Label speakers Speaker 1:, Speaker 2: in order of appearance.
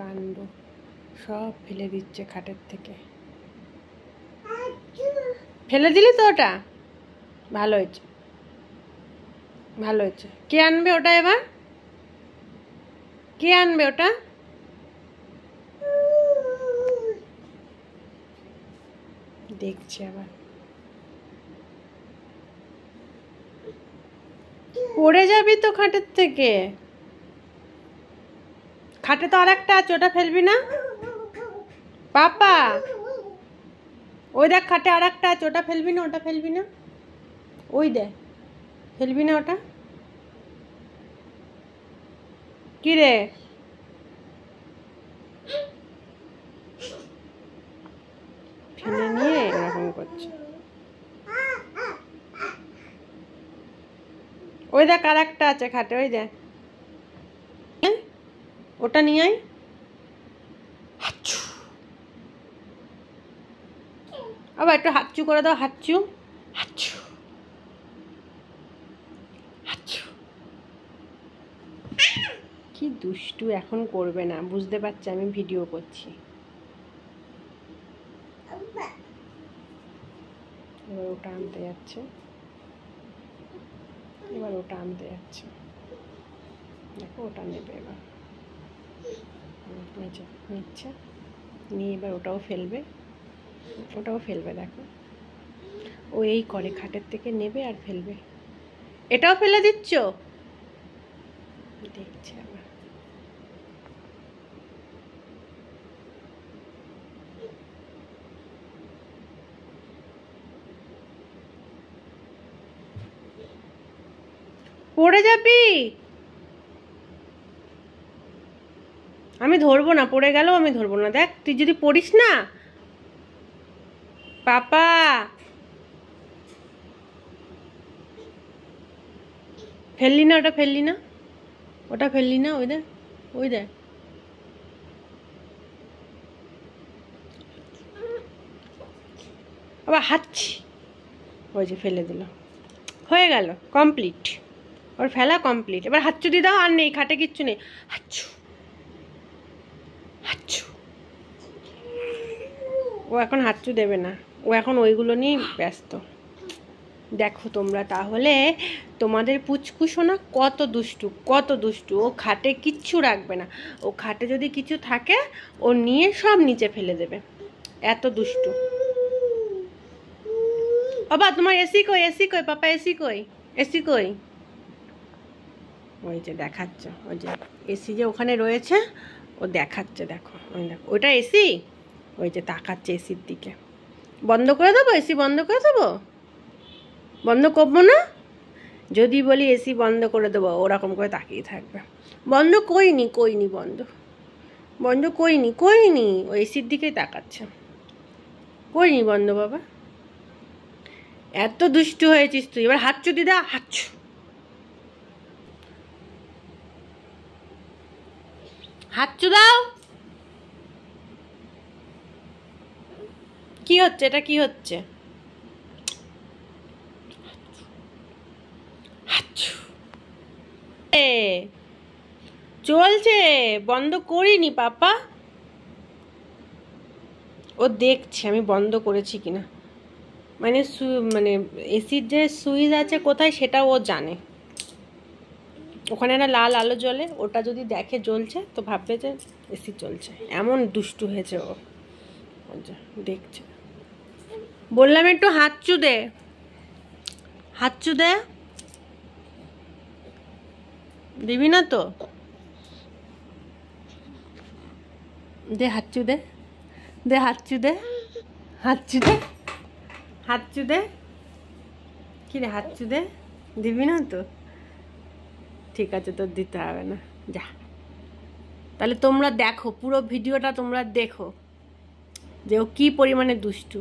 Speaker 1: কাণ্ড, সব ফেলে দিচ্ছে খাটের থেকে। ফেলে দিলি তো ওটা? ভালো হয়েছে, ভালো হয়েছে। কে আনবে ওটা এবার? কে আনবে ওটা? দেখছি আবার। পড়ে যাবি তো খাটের থেকে। খাটে তো আর একটা আছে, ওটা ফেলবি না পাপা? ওই দেখ খাটে আর একটা আছে, ওটা ফেলবি না, ওটা ফেলবি না। ওই দেখ, ফেলবি না ওটা? কি রে? ফেলে নিয়ে এরকম করছে। ওই দেখ আর একটা আছে খাটে, ওই দেখ, ওটা নিয়ে আয়। আবার একটু হাঁচু করে দাও, হাঁচু হাঁচু হাঁচু। কি দুষ্টু, এখন করবে না, বুঝতে পারছি আমি ভিডিও করছি। এবার ওটা আনতে যাচ্ছে, এবার ওটা আনতে যাচ্ছে। দেখো ওটা নেবে এবার, নিচ্ছে, নিয়ে এবার ওটাও ফেলবে, ওটাও ফেলবে। দেখো ও এই করে, খাটের থেকে নেবে আর ফেলবে। এটাও ফেলে দিচ্ছ? দেখছি আবার। পড়ে যাবি। আমি ধরবো না, পড়ে গেলেও আমি ধরবো না। দেখ তুই যদি পড়িস না পাপা। ফেললি না ওটা, ফেললি না ওটা, ফেললি না। ওই দেখ, ওই দেখ। আবার হাঁচছি, ওই যে ফেলে দিল। হয়ে গেল, কমপ্লিট, ওর ফেলা কমপ্লিট। এবার হাঁচু দিয়ে দাও, আর নেই খাটে, কিচ্ছু নেই। হাঁচু হাঁচু। ও এখন হাঁচু দেবে না, ও এখন ওইগুলো নিয়ে ব্যস্ত। দেখো তোমরা তাহলে, তোমাদের পুচকু সোনা কত দুষ্টু, কত দুষ্টু। ও খাটে কিচ্ছু রাখবে না, ও খাটে যদি কিছু থাকে ও নিয়ে সব নিচে ফেলে দেবে, এত দুষ্টু। বাবা তোমার এসি কই, এসি কই পাপা, এসি কই, এসি কই? ওই যে দেখাচ্ছে, ওই যে এসি যে ওখানে রয়েছে, ও দেখাচ্ছে। দেখো ওই দেখো, ওইটা এসি। ওই যে তাকাচ্ছে এসির দিকে। বন্ধ করে দেবো এসি, বন্ধ করে দেবো? বন্ধ করবো না, যদি বলি এসি বন্ধ করে দেবো ওরকম করে তাকিয়ে থাকবে। বন্ধ কইনি, কইনি বন্ধ, বন্ধ কইনি, কইনি। ও এসির দিকেই তাকাচ্ছে, কইনি বন্ধ। বাবা এত দুষ্টু হয়েছিস তুই। এবার হাঁচু দিদা, হাঁচু হাঁচু দাও। কি হচ্ছে এটা, কি হচ্ছে? চলছে, বন্ধ করিনি পাপা। ও দেখছে আমি বন্ধ করেছি কিনা, মানে মানে এসির যে সুইচ আছে কোথায় সেটা ও জানে। ওখানে একটা লাল আলো জ্বলে, ওটা যদি দেখে জ্বলছে তো ভাববে যে এসি চলছে। এমন দুষ্টু হয়েছে ও, দেখছে। বললাম একটু হাঁচু দে, হাঁচু দে। দিবি না তো? দে হাঁচু দে, দে হাঁচু দে, হাঁচু দে, হাঁচু দে। কি রে হাঁচু দে, দিবি না তো? ঠিক আছে, তোর দিতে হবে না, যা। তাহলে তোমরা দেখো পুরো ভিডিওটা, তোমরা দেখো যে ও কি পরিমাণে দুষ্টু।